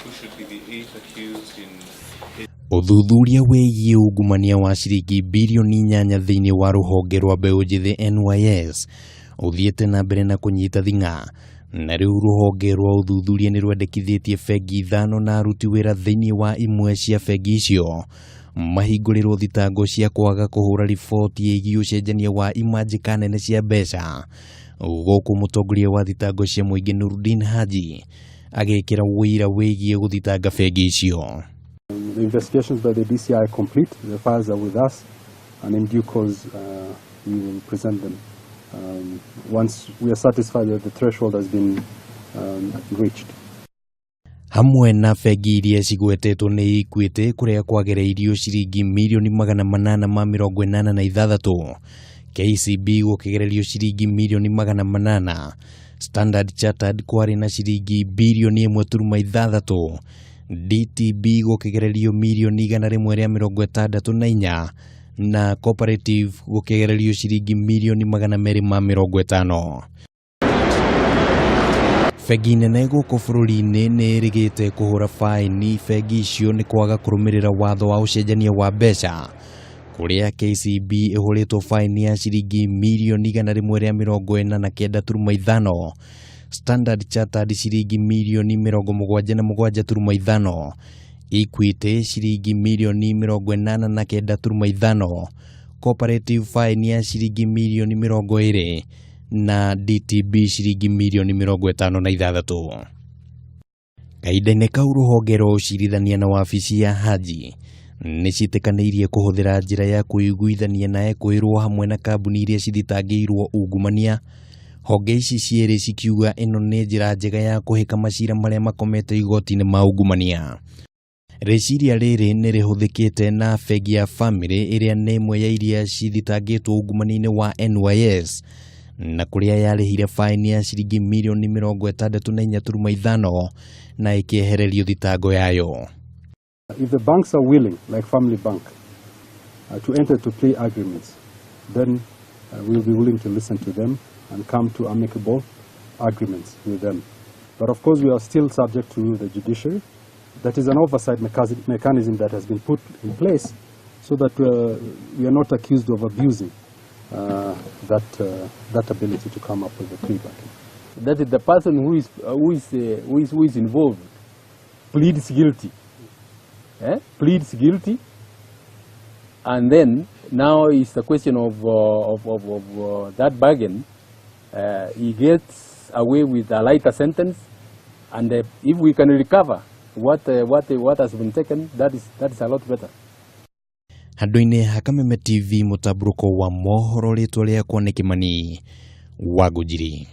who should be the eighth accused in Uthuthuria wigie ungumania wa ciringi mbirioni 8 thiini wa ruhonge rwa mbeũ njithi NYS uthiete na mbere na kunyita thinga, na riu ruhonge rwa uthuthuria ni rwendekithĩtie bengi ithano na aruti wira thiini wa imwe cia bengi icio mahingũrĩrwo thitango cia kwaga kuhura riboti ĩgiĩ ũcenjania wa imanjĩka nene cia mbeca, guku Mutongoria wa thitango cia muingi Noordin Haji agĩkĩra wira wĩgiĩ gũthitanga bengi icio. The investigations by the DCI complete. The files are with us, and in due course we will present them once we are satisfied that the threshold has been reached. Hamwe na bengi iria cigwetetwo nĩ ikuĩte kũrĩa kwagereirio ciringi milioni 886, KCB gũkĩgererio ciringi milioni 800, Standard Chartered kwarĩ na ciringi bilioni 1.6, DTB gũkĩgererio milioni 164 na Cooperative gũkĩgererio ciringi milioni 250. Bengi nene gũkũ bururi-ini nĩ ĩrĩgĩte kũhũra faini bengi icio nĩ kwaga kũrũmĩrĩra watho wa ũcenjania wa mbeca, kũrĩa KCB ĩhũrĩtwo faini ya ciringi milioni 149.5, Standard Chartered ciringi milioni 77.5, Equity ciringi milioni 89.5, Cooperative fine ya ciringi milioni 20 na DTB ciringi milioni 56. Kahinda-ini kau ruhonge rwa ucirithania na wabici ya Haji nicitikaniirie kuhuthira njira ya kuiguithania na ekwirwo hamwe na kambuni iria cithitangĩirwo ungumania. Honge ici cierĩ cikiuga ĩno nĩ njĩra njega ya kũhĩka macira marĩa makomete igoti-ini ma ungumania. Rĩciria rĩrĩ nĩ rĩhũthĩkĩte na bengi ya Family ĩrĩa nĩ ĩmwe ya iria cithitangĩtwo ungumania-inĩ wa NYS, na kũrĩa yarĩhire faini ya ciringi milioni 64.5 na ĩkĩehererio thitango yayo. If the banks are willing, like Family Bank, to enter to plea agreements, then we'll be willing to listen to them and come to amicable agreements with them. But of course we are still subject to the judiciary. That is an oversight mechanism that has been put in place so that we are not accused of abusing that ability to come up with a plea bargain. That is the person who is involved pleads guilty. Pleads guilty, and then now is the question of that bargain. He gets away with a lighter sentence, and if we can recover what has been taken, that is a lot better. Handũ-inĩ ha Kameme TV mũtabũrũko wa mohoro rĩtwa rĩakwa nĩ Kĩmani wa Ngũnjiri.